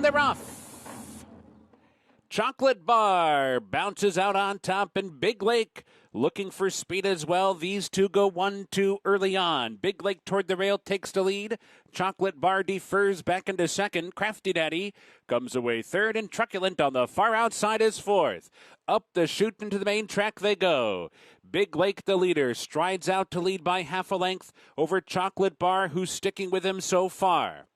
they're off. Chocolate Bar bounces out on top, and Big Lake looking for speed as well. These two go 1-2 early on. Big Lake toward the rail takes the lead. Chocolate Bar defers back into second. Crafty Daddy comes away third, and Truculent on the far outside is fourth. Up the chute into the main track they go. Big Lake, the leader, strides out to lead by half a length over Chocolate Bar, who's sticking with him so far.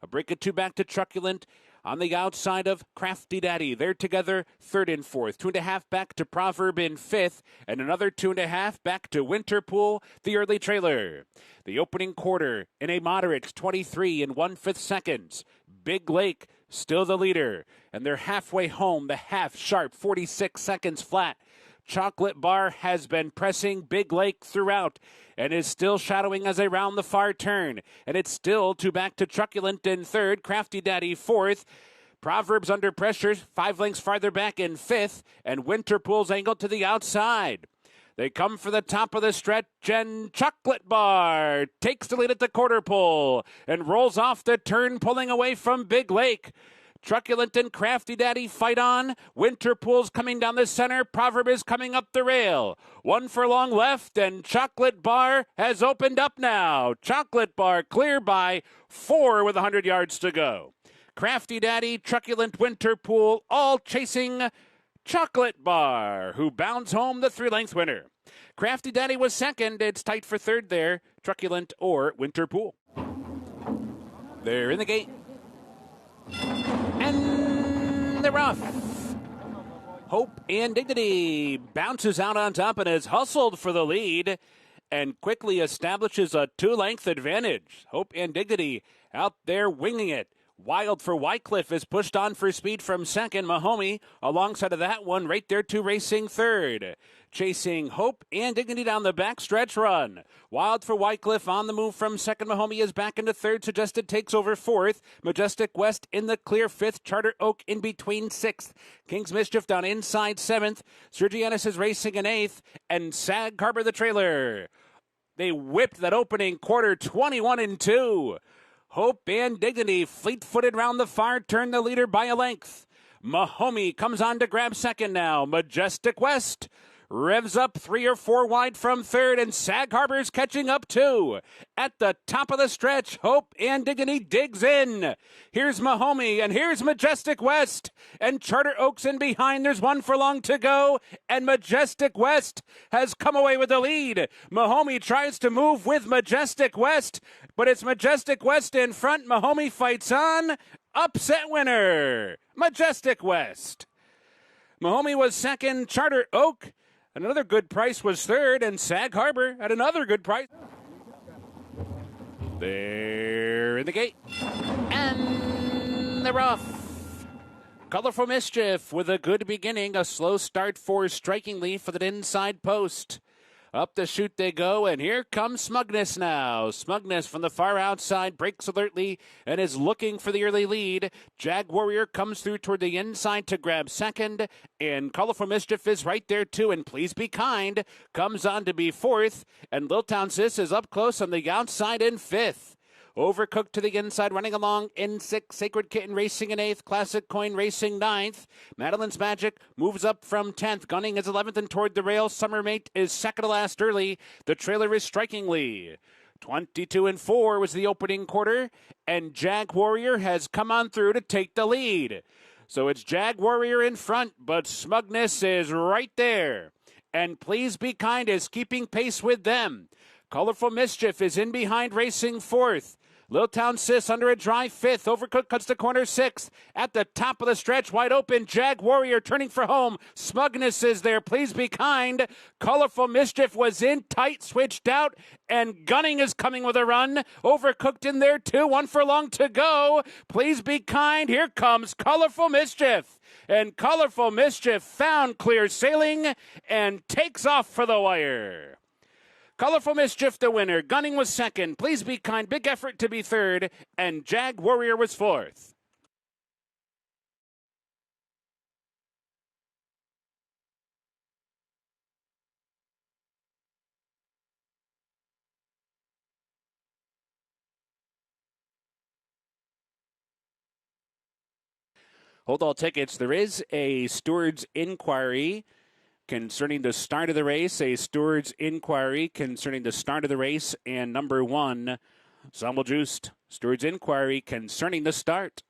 A break of two back to Truculent. On the outside of Crafty Daddy, they're together third and fourth. 2.5 back to Proverb in fifth, and another 2.5 back to Winterpool, the early trailer. The opening quarter in a moderate 23 and 1/5 seconds. Big Lake still the leader, and they're halfway home, the half sharp 46 seconds flat. Chocolate Bar has been pressing Big Lake throughout and is still shadowing as they round the far turn. And it's still two back to Truculent in third, Crafty Daddy fourth. Proverbs under pressure, 5 lengths farther back in fifth, and Winterpool's angled to the outside. They come for the top of the stretch, and Chocolate Bar takes the lead at the quarter pole and rolls off the turn, pulling away from Big Lake. Truculent and Crafty Daddy fight on. Winterpool's coming down the center. Proverb is coming up the rail. One furlong left, and Chocolate Bar has opened up now. Chocolate Bar clear by 4 with 100 yards to go. Crafty Daddy, Truculent, Winterpool, all chasing Chocolate Bar, who bounds home the 3-length winner. Crafty Daddy was second. It's tight for third there. Truculent or Winterpool. They're in the gate. And they're off. Hope and Dignity bounces out on top and is hustled for the lead and quickly establishes a 2-length advantage. Hope and Dignity out there winging it. Wild for Wycliffe is pushed on for speed from second. Mahomey alongside of that one right there to racing third. Chasing Hope and Dignity down the backstretch run. Wild for Wycliffe on the move from second. Mahomey is back into third. Suggested takes over fourth. Majestic West in the clear fifth. Charter Oak in between sixth. King's Mischief down inside seventh. Sergianus is racing in eighth. And Sag Harbor the trailer. They whipped that opening quarter 21-2. Hope and Dignity fleet-footed round the far turn, the leader by a length. Mahomey comes on to grab second now. Majestic West revs up 3 or 4 wide from third, and Sag Harbor's catching up too. At the top of the stretch, Hope and Dignity digs in. Here's Mahomey, and here's Majestic West. And Charter Oak's in behind. There's 1 furlong to go, and Majestic West has come away with the lead. Mahomey tries to move with Majestic West, but it's Majestic West in front. Mahomey fights on. Upset winner, Majestic West. Mahomey was second. Charter Oak, another good price, was third, and Sag Harbor at another good price. They're in the gate, and they're off. Colorful Mischief with a good beginning, a slow start for Strikingly for the inside post. Up the chute they go, and here comes Smugness now. Smugness from the far outside breaks alertly and is looking for the early lead. Jag Warrior comes through toward the inside to grab second, and Colorful Mischief is right there too, and Please Be Kind comes on to be fourth, and Little Town Sis is up close on the outside in fifth. Overcooked to the inside, running along in sixth. Sacred Kitten racing in eighth. Classic Coin racing ninth. Madeline's Magic moves up from 10th. Gunning is 11th and toward the rail. Summermate is second to last early. The trailer is Strikingly. 22-4 was the opening quarter, and Jag Warrior has come on through to take the lead. So it's Jag Warrior in front, but Smugness is right there. And Please Be Kind is keeping pace with them. Colorful Mischief is in behind racing fourth. Little Town Sis under a dry fifth. Overcooked cuts the corner sixth. At the top of the stretch, wide open. Jag Warrior turning for home. Smugness is there. Please Be Kind. Colorful Mischief was in tight, switched out, and Gunning is coming with a run. Overcooked in there too. 1 furlong to go. Please Be Kind. Here comes Colorful Mischief. And Colorful Mischief found clear sailing and takes off for the wire. Colorful Mischief the winner. Gunning was second. Please Be Kind. Big effort to be third. And Jag Warrior was fourth. Hold all tickets. There is a steward's inquiry concerning the start of the race. A steward's inquiry concerning the start of the race. And number 1, Stumble Juiced. Steward's inquiry concerning the start.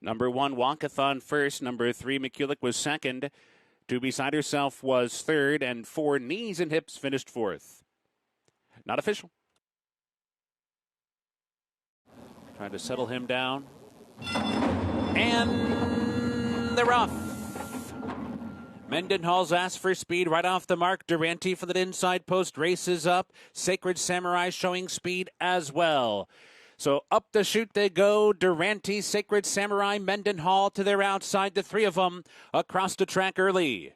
Number 1, Walkathon first. Number 3, McCulloch was second. 2 Beside Herself was third. And 4, Knees and Hips finished fourth. Not official. Trying to settle him down. And they're off. Mendenhall's asked for speed right off the mark. Durante for the inside post races up. Sacred Samurai showing speed as well. So up the chute they go. Durante, Sacred Samurai, Mendenhall to their outside. The 3 of them across the track early.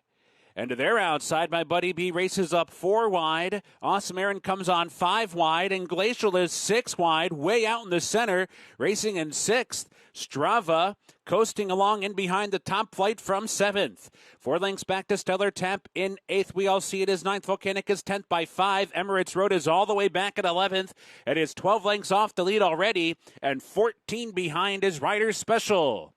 And to their outside, my buddy B races up 4 wide. Awesome Aaron comes on 5 wide. And Glacial is 6 wide, way out in the center. Racing in 6th. Strava coasting along in behind the top flight from 7th. 4 lengths back to Stellar Tap in 8th. We all see it is 9th. Volcanic is 10th by 5. Emirates Road is all the way back at 11th. It is 12 lengths off the lead already. And 14 behind is Rider Special.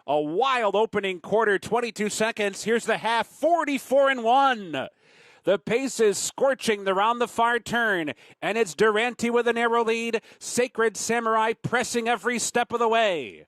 A wild opening quarter, 22 seconds. Here's the half, 44-1. The pace is scorching around the far turn, and it's Durante with a narrow lead. Sacred Samurai pressing every step of the way.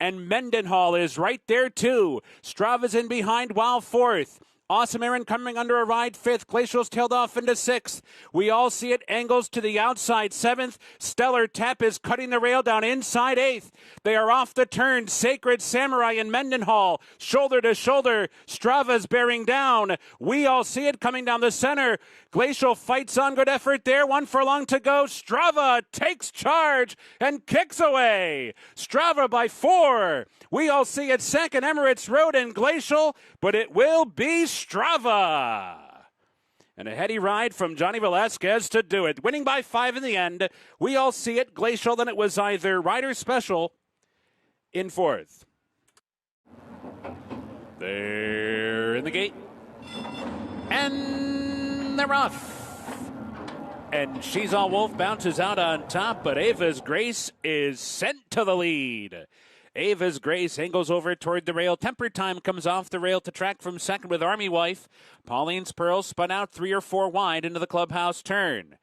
And Mendenhall is right there, too. Strava's in behind while 4th. Awesome Aaron coming under a ride 5th. Glacial's tailed off into 6th. We all see it. Angles to the outside 7th. Stellar Tap is cutting the rail down inside 8th. They are off the turn. Sacred Samurai and Mendenhall shoulder to shoulder. Strava's bearing down. We all see it coming down the center. Glacial fights on. Good effort there. 1 furlong to go. Strava takes charge and kicks away. Strava by 4. We all see it second. Emirates Road and Glacial, but it will be Strava. And a heady ride from Johnny Velasquez to do it. Winning by 5 in the end. We all see it. Glacial, then it was either Rider Special in 4th. They're in the gate. And they're off. And She's All Wolf bounces out on top, but Ava's Grace is sent to the lead. Ava's Grace angles over toward the rail. Temper Time comes off the rail to track from second with Army Wife. Pauline's Pearl spun out 3 or 4 wide into the clubhouse turn.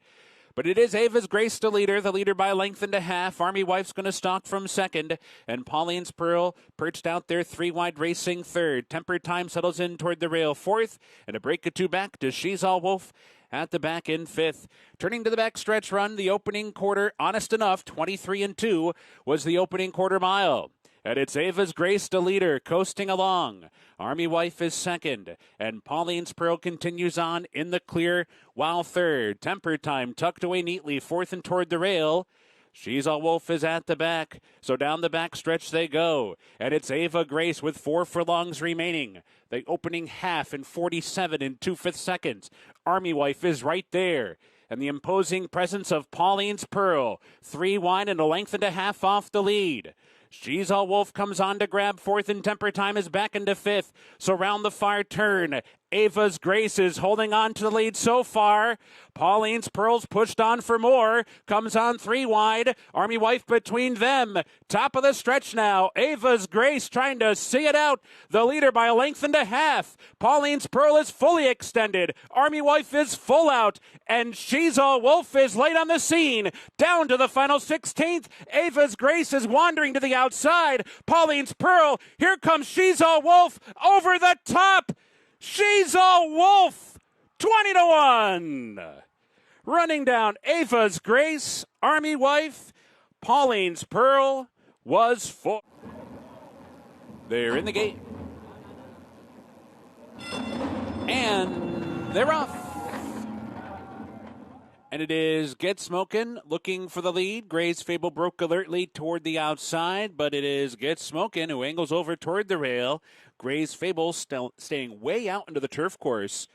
But it is Ava's Grace the leader by a length and a half. Army Wife's going to stalk from second. And Pauline's Pearl perched out there 3 wide racing third. Temper Time settles in toward the rail 4th. And a break of 2 back to She's All Wolf at the back in 5th. Turning to the back stretch run, the opening quarter, honest enough, 23-2 was the opening quarter mile. And it's Ava's Grace the leader, coasting along. Army Wife is second. And Pauline's Pearl continues on in the clear, while third. Temper Time tucked away neatly, 4th and toward the rail. She's All Wolf is at the back. So down the back stretch they go. And it's Ava Grace with 4 furlongs remaining. The opening half in 47 2/5 seconds. Army Wife is right there. And the imposing presence of Pauline's Pearl. 3 wide and a length and a half off the lead. She's All Wolf comes on to grab 4th, and Temper Time is back into 5th. So round the far turn, Ava's Grace is holding on to the lead so far. Pauline's Pearls pushed on for more. Comes on 3 wide. Army Wife between them. Top of the stretch now. Ava's Grace trying to see it out. The leader by a length and a half. Pauline's Pearl is fully extended. Army Wife is full out. And She's a Wolf is late on the scene. Down to the final 16th. Ava's Grace is wandering to the outside. Pauline's Pearl. Here comes She's a Wolf over the top. She's a Wolf, 20-1. Running down Ava's Grace, Army Wife, Pauline's Pearl was 4. They're in the gate. And they're off. And it is Get Smokin' looking for the lead. Gray's Fable broke alertly toward the outside, but it is Get Smokin' who angles over toward the rail. Gray's Fable staying way out into the turf course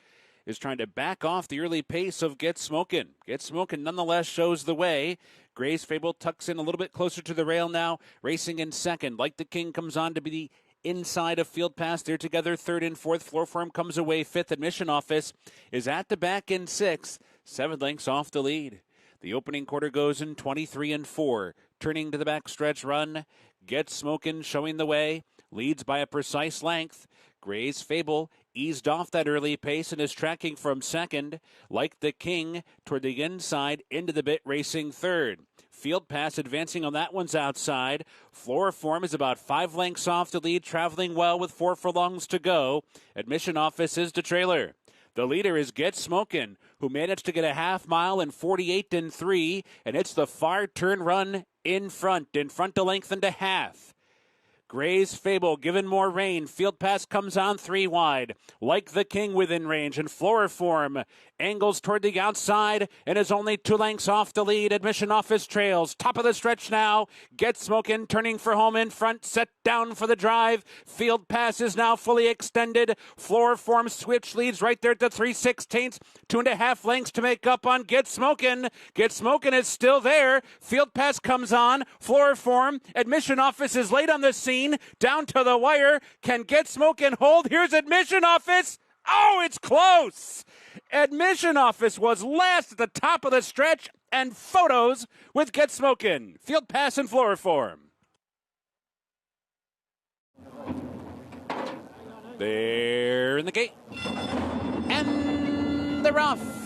is trying to back off the early pace of Get Smokin'. Get Smokin' nonetheless shows the way. Gray's Fable tucks in a little bit closer to the rail now, racing in second. Like the King comes on to be the inside of Field Pass. They're together third and fourth. Floor Form comes away fifth. Admission Office is at the back in sixth. 7 lengths off the lead. The opening quarter goes in 23 and 4. Turning to the backstretch run. Get Smokin' showing the way. Leads by a precise length. Gray's Fable eased off that early pace and is tracking from second. Like the King toward the inside into the bit, racing third. Field Pass advancing on that one's outside. Floor Form is about 5 lengths off the lead, traveling well with 4 furlongs to go. Admission Office is the trailer. The leader is Get Smokin', who managed to get a half mile in 48 and 3, and it's the far turn run in front a length and a half. Gray's Fable given more rain. Field Pass comes on 3 wide. Like the King within range. And Floor Form angles toward the outside and is only 2 lengths off the lead. Admission Office trails. Top of the stretch now. Get Smokin' turning for home in front. Set down for the drive. Field Pass is now fully extended. Floor Form switch leads right there at the 3/16. 2.5 lengths to make up on Get Smokin'. Get Smokin' is still there. Field Pass comes on. Floor Form. Admission Office is late on the scene. Down to the wire. Can Get Smokin' hold? Here's Admission Office. Oh, it's close. Admission Office was last at the top of the stretch, and photos with Get Smokin'. Field Pass and Floor Form. They're in the gate. And they're off.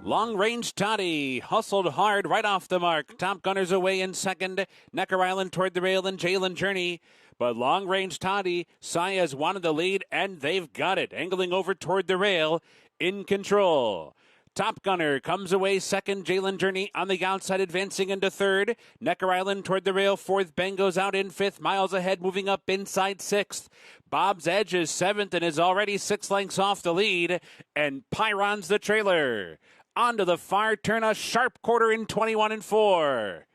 Long Range Toddy hustled hard right off the mark. Top Gunners away in second. Necker Island toward the rail and Jalen Journey. But Long Range Toddy, Saya's wanted the lead, and they've got it. Angling over toward the rail, in control. Top Gunner comes away second. Jalen Journey on the outside, advancing into third. Necker Island toward the rail, fourth. Bango's out in fifth. Miles ahead, moving up inside sixth. Bob's Edge is seventh and is already 6 lengths off the lead. And Pyron's the trailer. Onto the far turn, a sharp quarter in 21 and 4.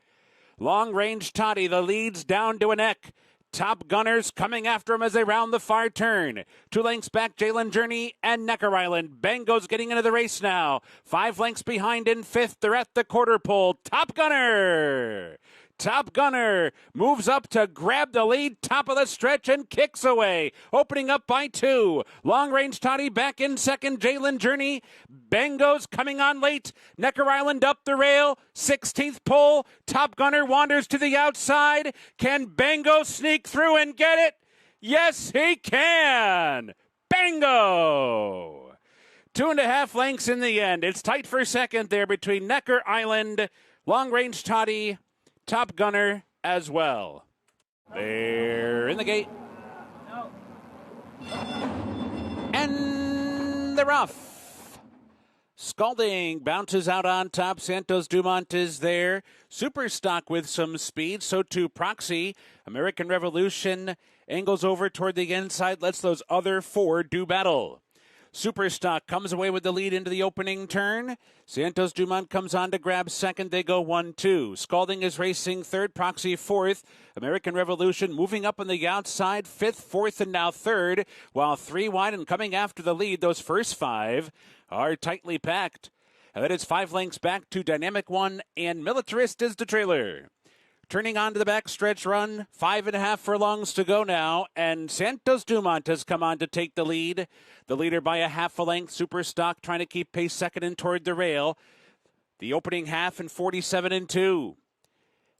Long Range Toddy, the lead's down to a neck. Top Gunners coming after him as they round the far turn. 2 lengths back, Jalen Journey and Necker Island. Bango's getting into the race now. 5 lengths behind in fifth. They're at the quarter pole. Top Gunner. Top Gunner moves up to grab the lead, top of the stretch, and kicks away. Opening up by 2. Long Range Toddy back in second. Jalen Journey. Bango's coming on late. Necker Island up the rail. 16th pole. Top Gunner wanders to the outside. Can Bango sneak through and get it? Yes, he can. Bango. 2.5 lengths in the end. It's tight for second there between Necker Island, Long Range Toddy, Top Gunner as well. They're in the gate. And they're off. Scalding bounces out on top. Santos Dumont is there. Superstock with some speed. So too Proxy. American Revolution angles over toward the inside. Lets those other 4 do battle. Superstock comes away with the lead into the opening turn. Santos Dumont comes on to grab second. They go 1-2. Scalding is racing third. Proxy fourth. American Revolution moving up on the outside. Fifth, fourth, and now third. While 3 wide and coming after the lead. Those first 5 are tightly packed. And then it's 5 lengths back to Dynamic One, and Militarist is the trailer. Turning on to the backstretch run, 5.5 furlongs to go now, and Santos Dumont has come on to take the lead. The leader by a half a length, Superstock trying to keep pace second and toward the rail. The opening half in 47-2.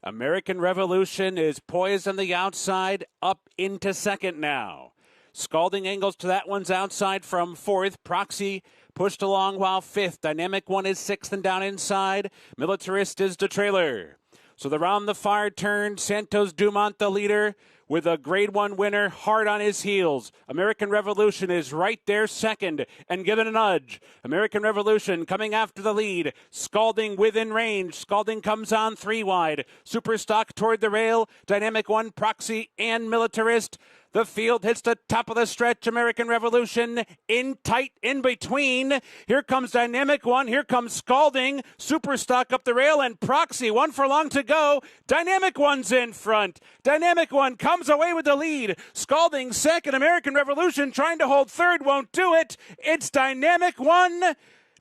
American Revolution is poised on the outside, up into second now. Scalding angles to that one's outside from fourth. Proxy pushed along while fifth. Dynamic One is sixth and down inside. Militarist is the trailer. So the round the far turn, Santos Dumont the leader with a Grade 1 winner hard on his heels. American Revolution is right there second and given a nudge. American Revolution coming after the lead. Scalding within range. Scalding comes on 3 wide. Superstock toward the rail. Dynamic One, Proxy, and Militarist. The field hits the top of the stretch. American Revolution in tight in between. Here comes Dynamic One. Here comes Scalding. Superstock up the rail and Proxy. 1 furlong to go. Dynamic One's in front. Dynamic One comes away with the lead. Scalding second. American Revolution trying to hold third. Won't do it. It's Dynamic One.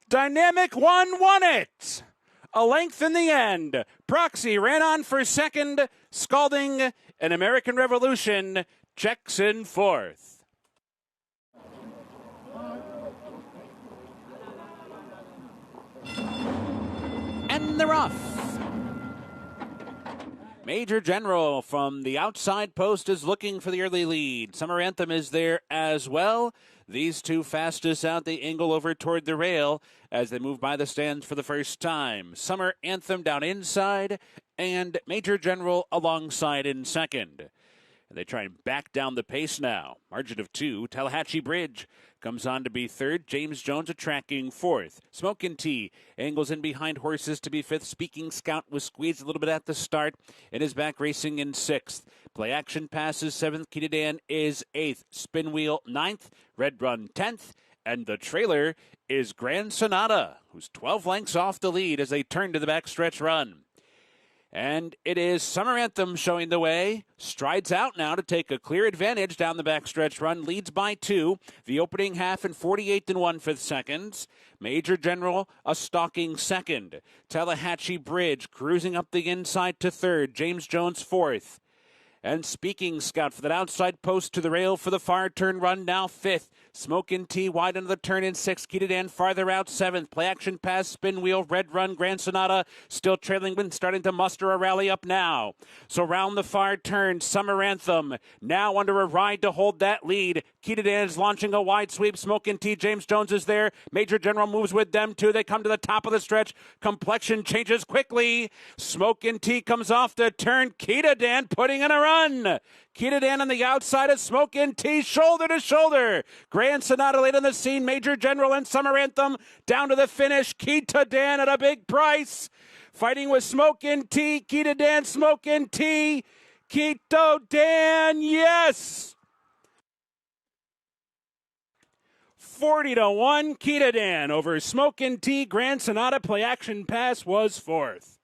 Dynamic One won it. A length in the end. Proxy ran on for second. Scalding and American Revolution checks in fourth. And they're off. Major General from the outside post is looking for the early lead. Summer Anthem is there as well. These two fastest out, they angle over toward the rail as they move by the stands for the first time. Summer Anthem down inside and Major General alongside in second. They try and back down the pace now. Margin of 2. Tallahatchie Bridge comes on to be third. James Jones tracking fourth. Smokin' Tea angles in behind horses to be fifth. Speaking Scout was squeezed a little bit at the start and is back racing in sixth. Play Action passes seventh. Kita Dan is eighth. Spin Wheel ninth. Red Run 10th. And the trailer is Grand Sonata, who's 12 lengths off the lead as they turn to the backstretch run. And it is Summer Anthem showing the way. Strides out now to take a clear advantage down the backstretch run. Leads by 2. The opening half in 48 1/5 seconds. Major General a stalking second. Tallahatchie Bridge cruising up the inside to third. James Jones fourth. And Speaking Scout for that outside post to the rail for the far turn run now fifth. Smokin' Tea wide into the turn in sixth. Kita Dan farther out seventh. Play Action pass, Spin Wheel, Red Run, Grand Sonata still trailing but starting to muster a rally up now. So round the far turn, Summer Anthem now under a ride to hold that lead. Kita Dan is launching a wide sweep. Smokin' Tea, James Jones is there. Major General moves with them too. They come to the top of the stretch. Complexion changes quickly. Smokin' Tea comes off the turn. Kita Dan putting in a run. Kita Dan on the outside of Smokin' Tea, shoulder to shoulder. Grand Sonata late on the scene. Major General and Summer Anthem down to the finish. Kita Dan at a big price. Fighting with Smokin' Tea. Kita Dan, Smokin' Tea. Kita Dan, yes! 40 1, Kita Dan over Smokin' Tea. Grand Sonata. Play Action pass was fourth.